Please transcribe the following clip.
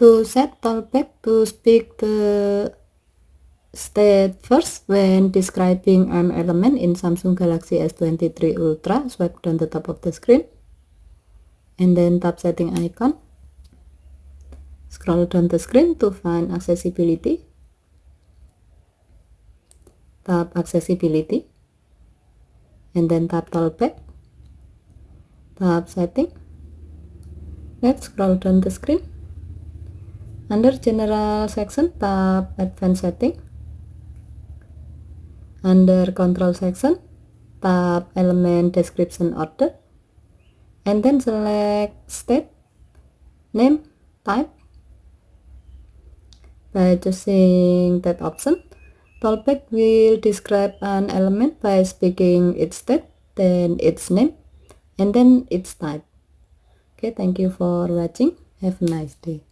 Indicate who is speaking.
Speaker 1: To set talkback to speak the state first when describing an element in Samsung Galaxy S23 Ultra, swipe down the top of the screen and then tap setting icon. Scroll down the screen to find accessibility. Tap accessibility and then tap talkback. Tap setting. Next, scroll down the screen. Under general section, tap advanced setting. Under control section, tap element description order and then select state, name, type. By choosing that option, talkback will describe an element by speaking its state, then its name, and then its type. Okay, thank you for watching. Have a nice day.